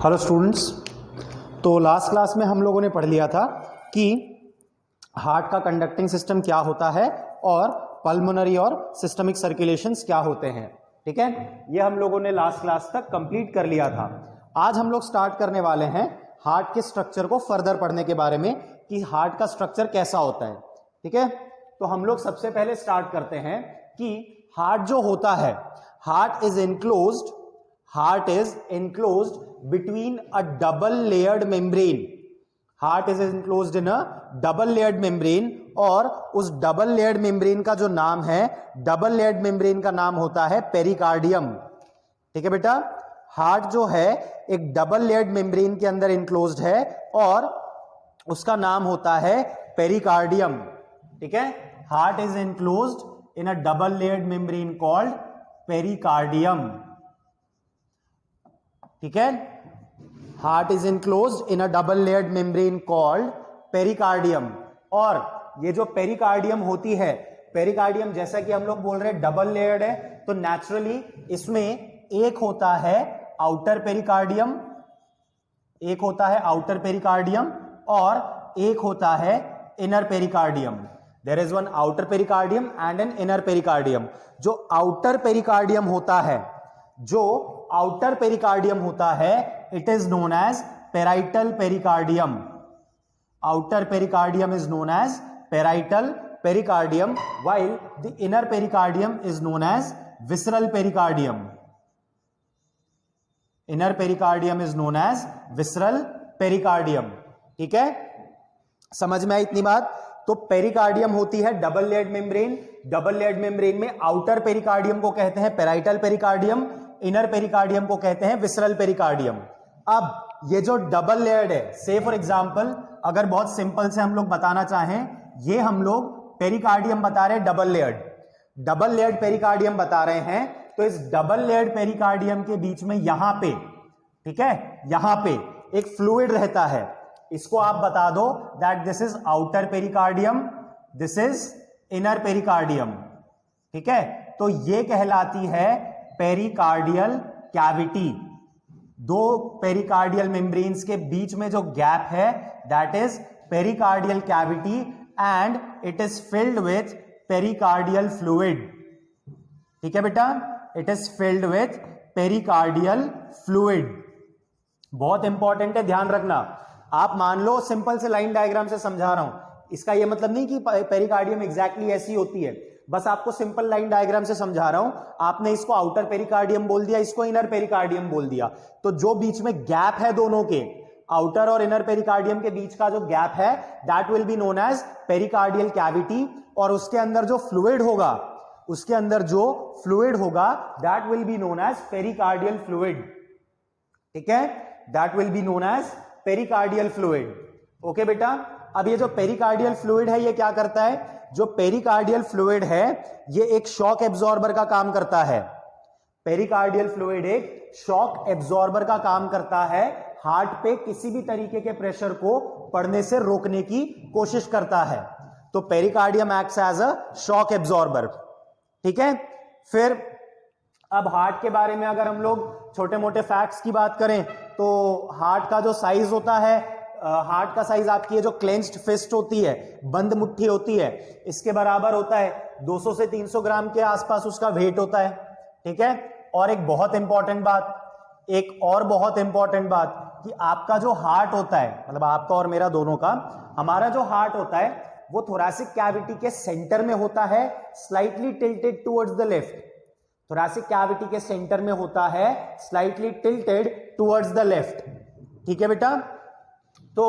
Hello students. तो last class में हम लोगों ने पढ़ लिया था कि हार्ट का कंडक्टिंग सिस्टम क्या होता है और पल्मोनरी और सिस्टमिक सर्कुलेशंस क्या होते हैं। ठीक है, ये हम लोगों ने लास्ट क्लास तक कंप्लीट कर लिया था। आज हम लोग स्टार्ट करने वाले हैं हार्ट के स्ट्रक्चर को फर्दर पढ़ने के बारे में कि हार्ट का स्ट्रक्चर कैसा होता है। ठीक है, तो हम लोग सबसे पहले स्टार्ट करते हैं कि हार्ट जो होता है, heart is enclosed between a double layered membrane. Heart is enclosed in a double layered membrane और उस डबल लेयर्ड मेम्ब्रेन का जो नाम है, डबल लेयर्ड मेम्ब्रेन का नाम होता है पेरिकार्डियम। ठीक है बेटा, हार्ट जो है एक डबल लेयर्ड मेम्ब्रेन के अंदर enclosed है और उसका नाम होता है पेरिकार्डियम। ठीक है, heart is enclosed in a double layered membrane called pericardium. ठीक है, heart is enclosed in a double layered membrane called pericardium. और ये जो पेरिकार्डियम होती है, पेरिकार्डियम जैसा कि हम लोग बोल रहे हैं डबल लेयर्ड है, तो नेचुरली इसमें एक होता है आउटर पेरिकार्डियम, एक होता है आउटर पेरिकार्डियम और एक होता है inner pericardium. There is one outer pericardium and an inner pericardium. जो आउटर पेरिकार्डियम होता है, जो आउटर पेरिकार्डियम होता है, it is known as parietal pericardium. Outer pericardium is known as parietal pericardium while the inner pericardium is known as visceral pericardium. Inner pericardium is known as visceral pericardium. ठीक है, समझ में आई इतनी बात? तो pericardium होती है double layered membrane. Double layered membrane में आउटर पेरिकार्डियम को कहते हैं पेराइटल पेरिकार्डियम, इनर पेरिकार्डियम को कहते हैं विसरल पेरिकार्डियम। अब ये जो डबल लेयर्ड है, से फॉर एग्जांपल अगर बहुत सिंपल से हम लोग बताना चाहें, ये हम लोग पेरिकार्डियम बता रहे हैं डबल लेयर्ड पेरिकार्डियम बता रहे हैं, तो इस डबल लेयर्ड पेरिकार्डियम के बीच में यहां पे, ठीक है, यहां पे एक फ्लूइड रहता है। इसको आप बता दो that this is outer pericardium, this is inner pericardium. ठीक है, तो ये कहलाती है पेरिकार्डियल कैविटी। दो पेरिकार्डियल मेम्ब्रेन्स के बीच में जो गैप है, that is pericardial cavity and it is filled with pericardial fluid. ठीक है बेटा, it is filled with pericardial fluid. बहुत इंपॉर्टेंट है, ध्यान रखना। आप मान लो सिंपल से लाइन डायग्राम से समझा रहा हूं, इसका यह मतलब नहीं कि पेरिकार्डियम एग्जैक्टली ऐसी होती है, बस आपको सिंपल लाइन डायग्राम से समझा रहा हूं। आपने इसको आउटर पेरिकार्डियम बोल दिया, इसको इनर पेरिकार्डियम बोल दिया, तो जो बीच में गैप है दोनों के, आउटर और इनर पेरिकार्डियम के बीच का जो गैप है, that will be known as pericardial cavity. और उसके अंदर जो फ्लूइड होगा, उसके अंदर जो फ्लूइड होगा, that will be known as pericardial fluid. ठीक है, that will be known as pericardial fluid. Okay बेटा, अब ये जो पेरिकार्डियल फ्लूइड है, ये क्या करता है? जो पेरिकार्डियल फ्लूइड है, ये एक शॉक एब्जॉर्बर का काम करता है। पेरिकार्डियल फ्लूइड एक शॉक एब्जॉर्बर का काम करता है, हार्ट पे किसी भी तरीके के प्रेशर को पड़ने से रोकने की कोशिश करता है। तो pericardium acts as a shock absorber. ठीक है, फिर अब हार्ट के बारे में अगर हम लोग छोटे मोटे फैक्ट्स की बात करें, तो हार्ट का जो साइज होता है, हार्ट का साइज आपकी ये जो क्लेंच्ड फिस्ट होती है, बंद मुट्ठी होती है, इसके बराबर होता है। 200 से 300 ग्राम के आसपास उसका वेट होता है। ठीक है, और एक बहुत इंपॉर्टेंट बात, एक और बहुत इंपॉर्टेंट बात कि आपका जो हार्ट होता है, मतलब आपका और मेरा दोनों का, हमारा जो हार्ट होता है वो थोरैसिक कैविटी के सेंटर में होता है, slightly tilted towards the left. Thoracic cavity के सेंटर में होता है, slightly tilted towards the left. ठीक है बेटा, तो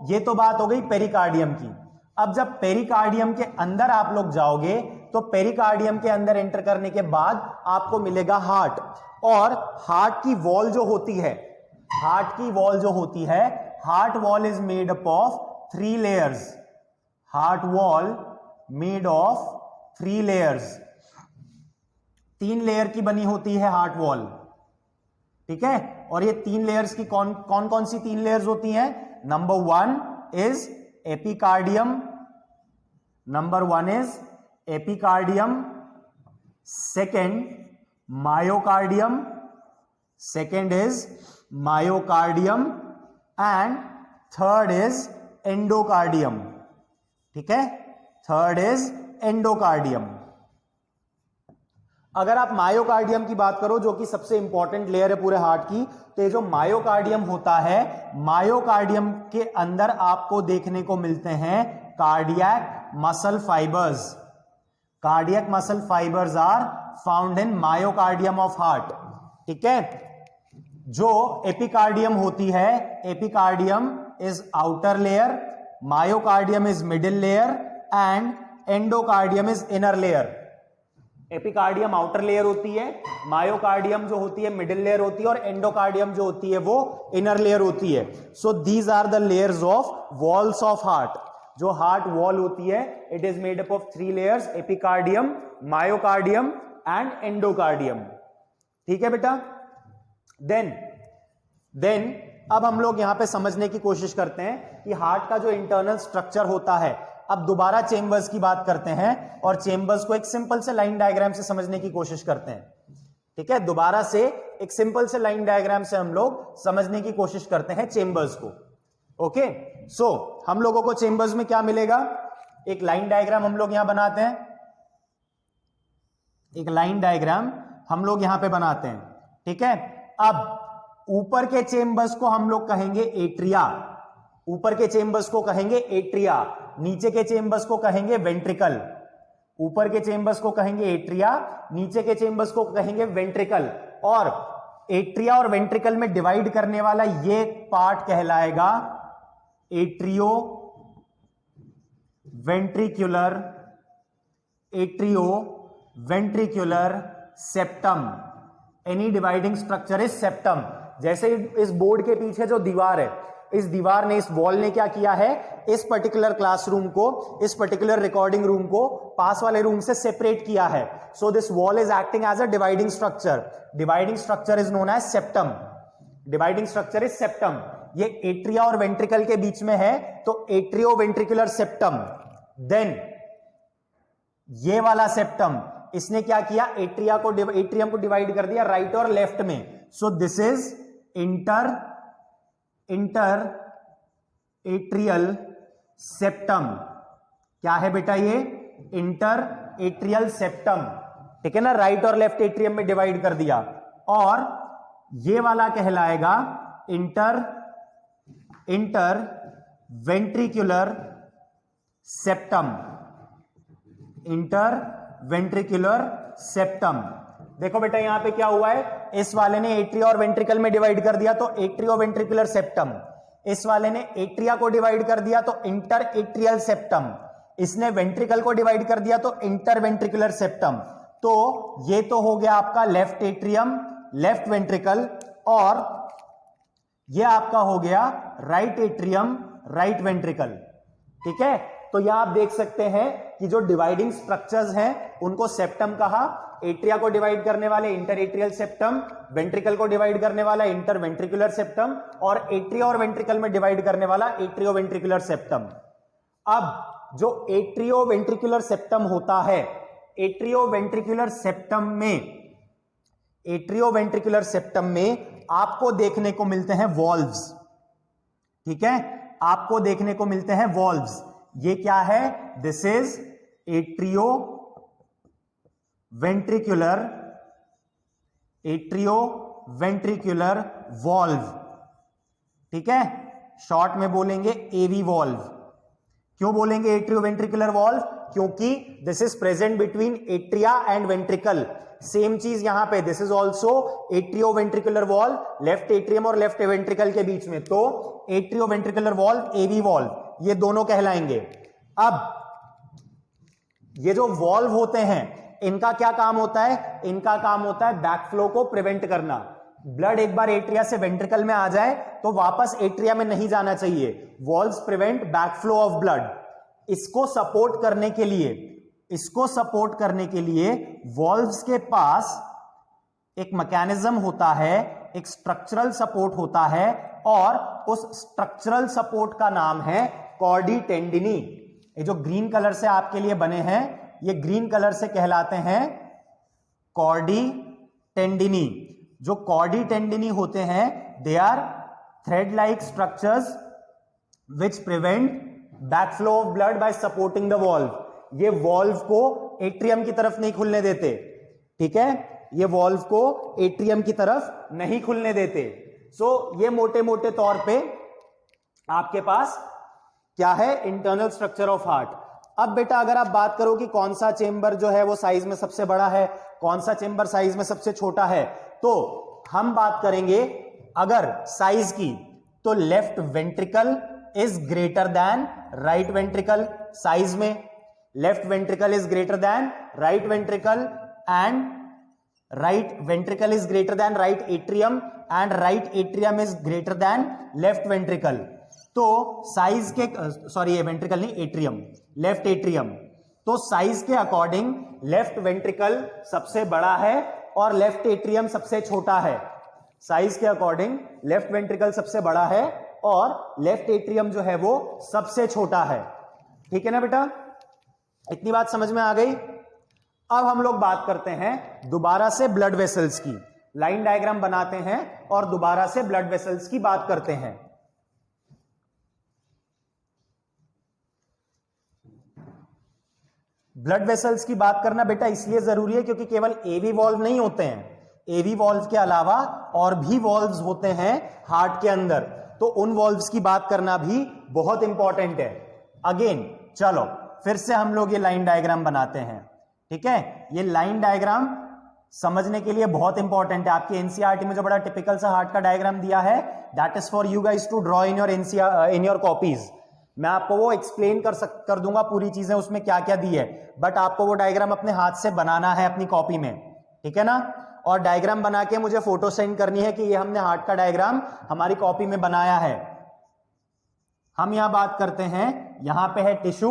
ये तो बात हो गई पेरिकार्डियम की। अब जब पेरिकार्डियम के अंदर आप लोग जाओगे, तो पेरिकार्डियम के अंदर एंटर करने के बाद आपको मिलेगा हार्ट। और हार्ट की वॉल जो होती है, हार्ट की वॉल जो होती है, heart wall is made up of 3 layers. Heart wall made of 3 layers. 3 layer की बनी होती है हार्ट वॉल। ठीक है, और ये 3 लेयर्स की कौन कौन सी 3 लेयर्स होती हैं? Number 1 is epicardium, number 1 is epicardium, second myocardium, second is myocardium and third is endocardium. ठीक है, थर्ड इज एंडोकार्डियम। अगर आप मायोकार्डियम की बात करो, जो कि सबसे इंपॉर्टेंट लेयर है पूरे हार्ट की, तो ये जो मायोकार्डियम होता है, मायोकार्डियम के अंदर आपको देखने को मिलते हैं cardiac muscle fibres. Cardiac muscle fibres are found in myocardium of heart. ठीक है, जो एपिकार्डियम होती है, epicardium is outer layer, myocardium is middle layer and endocardium is inner layer. Epicardium outer layer होती है, मायोकार्डियम जो होती है मिडिल लेयर होती है, और एंडोकार्डियम जो होती है वो इनर लेयर होती है। So these are the layers of walls of heart. जो हार्ट वॉल होती है, it is made up of 3 layers, epicardium, myocardium and endocardium. ठीक है बेटा, देन अब हम लोग यहां पे समझने की कोशिश करते हैं कि हार्ट का जो इंटरनल स्ट्रक्चर होता है। अब दोबारा चेंबर्स की बात करते हैं और चेंबर्स को एक सिंपल से लाइन डायग्राम से समझने की कोशिश करते हैं। ठीक है, दोबारा से एक सिंपल से लाइन डायग्राम से हम लोग समझने की कोशिश करते हैं चेंबर्स को। ओके, सो हम लोगों को चेंबर्स में क्या मिलेगा, एक लाइन डायग्राम हम लोग यहां बनाते हैं, एक लाइन डायग्राम हम लोग यहां पे बनाते हैं। ठीक है, अब ऊपर के चेंबर्स को हम लोग कहेंगे एट्रिया, ऊपर के चेंबर्स को कहेंगे एट्रिया, नीचे के चेंबर्स को कहेंगे वेंट्रिकल। ऊपर के चेंबर्स को कहेंगे एट्रिया, नीचे के चेंबर्स को कहेंगे वेंट्रिकल। और एट्रिया और वेंट्रिकल में डिवाइड करने वाला ये पार्ट कहलाएगा atrio ventricular, atrio ventricular septum. Any dividing structure is septum. जैसे इस बोर्ड के पीछे जो दीवार है, इस दीवार ने, इस वॉल ने क्या किया है, इस पर्टिकुलर क्लासरूम को, इस पर्टिकुलर रिकॉर्डिंग रूम को पास वाले रूम से सेपरेट किया है। So this wall is acting as a dividing structure. Dividing structure is known as septum. Dividing structure is septum. ये एट्रिया और वेंट्रिकल के बीच में है, तो एट्रियो वेंट्रिकुलर सेप्टम। देन ये वाला सेप्टम, इसने क्या किया, एट्रियम को डिवाइड कर दिया राइट और लेफ्ट में। So this is inter atrial septum. क्या है बेटा ये, इंटर एट्रियल सेप्टम। ठीक है ना, राइट और लेफ्ट एट्रियम में डिवाइड कर दिया। और ये वाला कहलाएगा inter ventricular septum. Inter ventricular septum. देखो बेटा यहां पे क्या हुआ है, इस वाले ने एट्रिया और वेंट्रिकल में डिवाइड कर दिया तो एट्रियो वेंट्रिकुलर सेप्टम। इस वाले ने एट्रिया को डिवाइड कर दिया तो इंटर एट्रियल सेप्टम। इसने वेंट्रिकल को डिवाइड कर दिया तो इंटर वेंट्रिकुलर सेप्टम। तो ये तो हो गया आपका लेफ्ट एट्रियम, लेफ्ट वेंट्रिकल, और ये आपका हो गया राइट एट्रियम, राइट वेंट्रिकल। ठीक है, तो यहां आप देख सकते हैं कि जो डिवाइडिंग स्ट्रक्चर्स हैं उनको सेप्टम कहा। एट्रिया को डिवाइड करने वाले इंटर एट्रियल सेप्टम, वेंट्रिकल को डिवाइड करने वाला इंटर वेंट्रिकुलर सेप्टम, और एट्रिया और वेंट्रिकल में डिवाइड करने वाला एट्रियो वेंट्रिकुलर सेप्टम। अब जो एट्रियो वेंट्रिकुलर सेप्टम होता है, एट्रियो वेंट्रिकुलर सेप्टम में आपको देखने को मिलते हैं वॉल्व्स। ठीक है, आपको देखने को मिलते हैं वॉल्व्स। ये क्या है, this is atrio ventricular valve. ठीक है, शॉर्ट में बोलेंगे एवी वॉल्व। क्यों बोलेंगे एट्रियो वेंट्रिकुलर वॉल्व, क्योंकि this is present between atria and ventricle. Same चीज यहां पे, this is also atrio ventricular valve, left atrium और लेफ्ट वेंट्रिकल के बीच में। तो एट्रियो वेंट्रिकुलर वॉल्व, एवी वॉल्व, ये दोनों कहलाएंगे। अब ये जो वॉल्व होते हैं इनका क्या काम होता है, इनका काम होता है बैकफ्लो को प्रिवेंट करना। ब्लड एक बार एट्रिया से वेंट्रिकल में आ जाए तो वापस एट्रिया में नहीं जाना चाहिए। Valves prevent backflow of blood. इसको सपोर्ट करने के लिए वॉल्व्स के पास एक मैकेनिज्म होता है, एक स्ट्रक्चरल सपोर्ट होता है, और उस स्ट्रक्चरल सपोर्ट का नाम है कॉर्डी टेंडिनी। ये जो ग्रीन कलर से आपके लिए बने हैं, ये ग्रीन कलर से कहलाते हैं कॉर्डी टेंडिनी। जो कॉर्डी टेंडिनी होते हैं they are thread like structures which prevent backflow of blood by supporting the valve. ये वॉल्व को एट्रियम की तरफ नहीं खुलने देते, ठीक है, ये वॉल्व को एट्रियम की तरफ नहीं खुलने देते। सो ये मोटे मोटे तौर पे आपके पास क्या है, इंटरनल स्ट्रक्चर ऑफ हार्ट। अब बेटा अगर आप बात करो कि कौन सा चेंबर जो है वो साइज में सबसे बड़ा है, कौन सा चेंबर साइज में सबसे छोटा है, तो हम बात करेंगे अगर साइज की, तो left ventricle is greater than right ventricle. Size में left ventricle is greater than right ventricle and right ventricle is greater than right atrium and right atrium is greater than left ventricle. तो size के, sorry ये ventricle नहीं, atrium, left atrium. तो size के according left ventricle सबसे बड़ा है और लेफ्ट एट्रियम सबसे छोटा है। साइज के अकॉर्डिंग लेफ्ट वेंट्रिकल सबसे बड़ा है और लेफ्ट एट्रियम जो है वो सबसे छोटा है। ठीक है ना बेटा, इतनी बात समझ में आ गई। अब हम लोग बात करते हैं दोबारा से ब्लड वेसल्स की। लाइन डायग्राम बनाते हैं और दोबारा से ब्लड वेसल्स की बात करते हैं। ब्लड वेसल्स की बात करना बेटा इसलिए जरूरी है क्योंकि केवल एवी वॉल्व नहीं होते हैं, एवी वॉल्व के अलावा और भी वॉल्व्स होते हैं हार्ट के अंदर, तो उन वॉल्व्स की बात करना भी बहुत इंपॉर्टेंट है। अगेन चलो फिर से हम लोग ये लाइन डायग्राम बनाते हैं, ठीक है। ये लाइन डायग्राम समझने के लिए बहुत इंपॉर्टेंट है। आपकी एनसीईआरटी में जो बड़ा टिपिकल सा हार्ट का डायग्राम दिया है, that is for you guys to draw in your copies. मैं आपको वो एक्सप्लेन कर दूंगा पूरी चीजें उसमें क्या क्या दी है, बट आपको वो डायग्राम अपने हाथ से बनाना है अपनी कॉपी में, ठीक है ना। और डायग्राम बना के मुझे फोटो सेंड करनी है कि ये हमने हार्ट का डायग्राम हमारी कॉपी में बनाया है। हम यहां बात करते हैं, यहां पे है टिश्यू,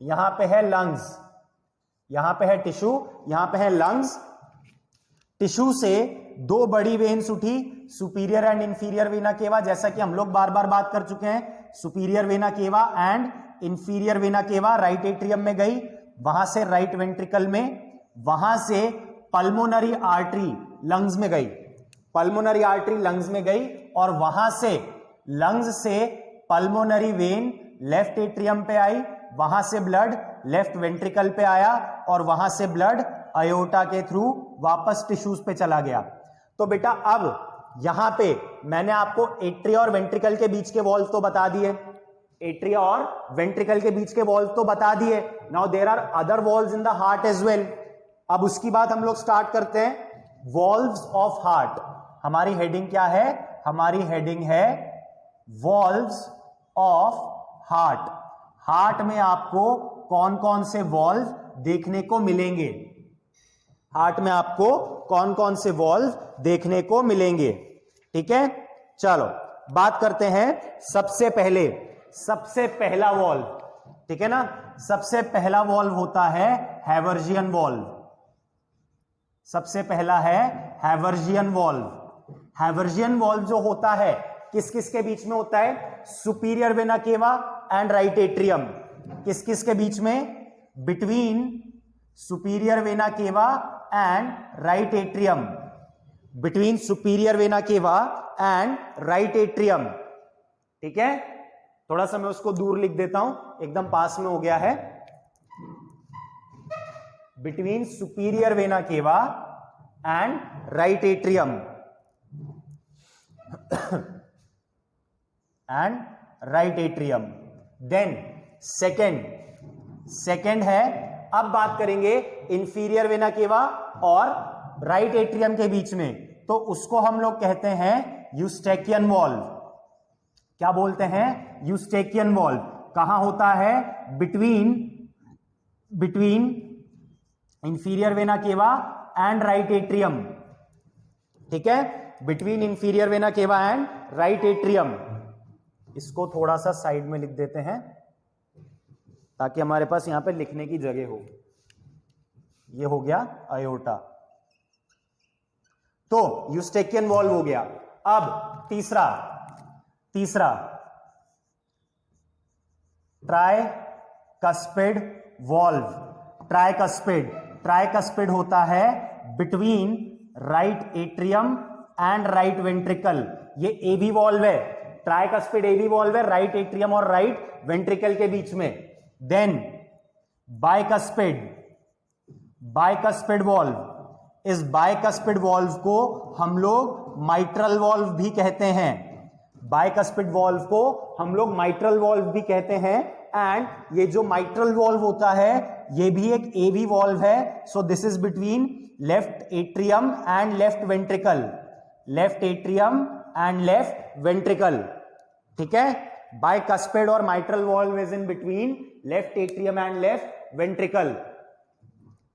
यहां पे है लंग्स, यहां पे है टिश्यू, यहां पे है लंग्स। टिश्यू से दो बड़ी वेन्स उठी, superior and inferior vena cava, जैसा कि हम लोग बार बार बात कर चुके हैं। Superior vena cava and inferior vena cava right atrium में गई, वहां से राइट वेंट्रिकल में, वहां से पल्मोनरी आर्टरी लंग्स में गई, पल्मोनरी आर्टरी लंग्स में गई, और वहां से लंग्स से पल्मोनरी वेन लेफ्ट एट्रियम पे आई, वहां से ब्लड लेफ्ट वेंट्रिकल पे आया, और वहां से ब्लड अयोर्टा के थ्रू वापस टिश्यूज पे चला गया। तो बेटा अब यहां पे मैंने आपको एट्रिया और वेंट्रिकल के बीच के वॉल्व तो बता दिए, एट्रिया और वेंट्रिकल के बीच के वॉल्व तो बता दिए। Now there are other valves in the heart as well. अब उसकी बात हम लोग स्टार्ट करते हैं। वॉल्व्स ऑफ हार्ट, हमारी हेडिंग क्या है, हमारी हेडिंग है वॉल्व्स ऑफ हार्ट। हार्ट में आपको कौन कौन से वॉल्व देखने को मिलेंगे, हार्ट में आपको कौन कौन से वॉल्व देखने को मिलेंगे, ठीक है। चलो बात करते हैं सबसे पहले, सबसे पहला वॉल्व, ठीक है ना। सबसे पहला वॉल्व होता है हैवर्जियन वॉल्व, सबसे पहला है हैवर्जियन वॉल्व। हैवर्जियन वॉल्व जो होता है किस किस के बीच में होता है, superior vena cava and right atrium. किस किस के बीच में, between superior vena cava and right atrium, between superior vena cava and right atrium, ठीक है। थोड़ा सा मैं उसको दूर लिख देता हूं, एकदम पास में हो गया है। Between superior vena cava and right atrium and right atrium. Then second है, अब बात करेंगे इंफीरियर वेना केवा और राइट एट्रियम के बीच में, तो उसको हम लोग कहते हैं यूस्टेकियन वॉल्व। क्या बोलते हैं, यूस्टेकियन वॉल्व। कहां होता है, between inferior vena cava and right atrium, ठीक है, between inferior vena cava and right atrium. इसको थोड़ा सा साइड में लिख देते हैं ताकि हमारे पास यहां पे लिखने की जगह हो। ये हो गया अयोर्टा, तो यूस्टेकियन वॉल्व हो गया। अब तीसरा ट्राइकस्पिड वॉल्व। ट्राइकस्पिड होता है between right atrium and right ventricle, ये एवी वॉल्व है, ट्राइकस्पिड एवी वॉल्व है राइट एट्रियम और राइट वेंट्रिकल के बीच में। देन बाइकस्पिड वॉल्व, इस बाइकस्पिड वॉल्व को हम लोग माइट्रल वॉल्व भी कहते हैं, बाइकस्पिड वॉल्व को हम लोग माइट्रल वॉल्व भी कहते हैं। एंड ये जो माइट्रल वॉल्व होता है ये भी एक एवी वॉल्व है। So this is between left atrium and left ventricle, left atrium and left ventricle, ठीक है। बाइकस्पिड और mitral valve is in between left atrium and left ventricle,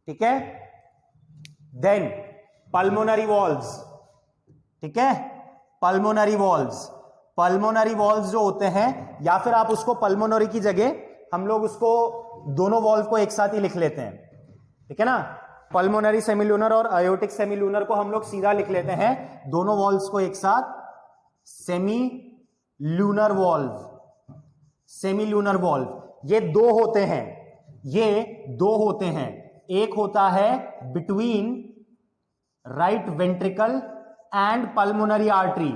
ठीक है। देन पल्मोनरी वॉल्व्स, ठीक है, पल्मोनरी वॉल्व्स, पल्मोनरी वॉल्व्स जो होते हैं, या फिर आप उसको पल्मोनरी की जगह हम लोग उसको दोनों वॉल्व को एक साथ ही लिख लेते हैं, ठीक है ना। पल्मोनरी सेमील्यूनर और आयोटिक सेमील्यूनर को हम लोग सीधा लिख लेते हैं, दोनों वॉल्व्स को एक साथ सेमील्यूनर वॉल्व, सेमील्यूनर वॉल्व। ये दो होते हैं, ये दो होते हैं, एक होता है between right ventricle and pulmonary artery,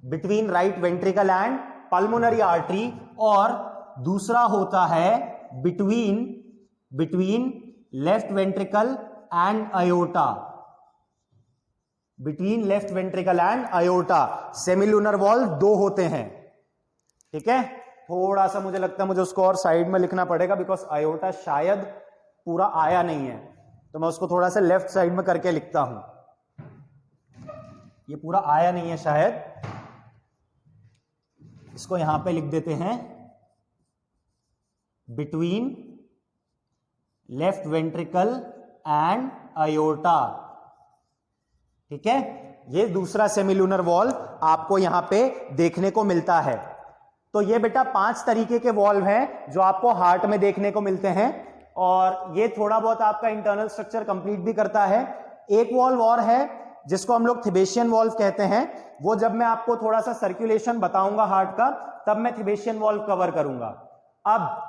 between right ventricle and pulmonary artery, और दूसरा होता है between left ventricle and aorta, between left ventricle and aorta. Semilunar valve दो होते हैं, ठीक है। थोड़ा सा मुझे लगता है मुझे उसको और साइड में लिखना पड़ेगा, बिकॉज अयोर्टा शायद पूरा आया नहीं है, तो मैं उसको थोड़ा सा लेफ्ट साइड में करके लिखता हूं, ये पूरा आया नहीं है शायद, इसको यहां पे लिख देते हैं बिटवीन लेफ्ट वेंट्रिकल एंड अयोर्टा, ठीक है। ये दूसरा सेमील्यूनर वॉल्व आपको यहां पे देखने को मिलता है। तो ये बेटा 5 तरीके के वॉल्व हैं जो आपको हार्ट में देखने को मिलते हैं, और ये थोड़ा बहुत आपका इंटरनल स्ट्रक्चर कंप्लीट भी करता है। एक वॉल्व और है जिसको हम लोग थिबेशियन वॉल्व कहते हैं, वो जब मैं आपको थोड़ा सा सर्कुलेशन बताऊंगा हार्ट का, तब मैं थिबेशियन वॉल्व कवर करूंगा। अब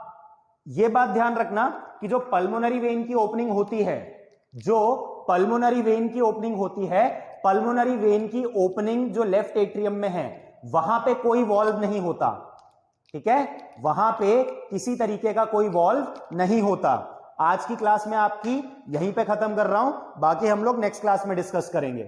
ये बात ध्यान रखना कि जो पल्मोनरी वेन की ओपनिंग होती है, जो पल्मोनरी वेन की ओपनिंग होती है, पल्मोनरी वेन की ओपनिंग जो लेफ्ट एट्रियम में है, वहां पे कोई वॉल्व नहीं होता, ठीक है, वहां पे किसी तरीके का कोई वॉल्व नहीं होता। आज की क्लास में आपकी यहीं पे खत्म कर रहा हूं, बाकी हम लोग नेक्स्ट क्लास में डिस्कस करेंगे।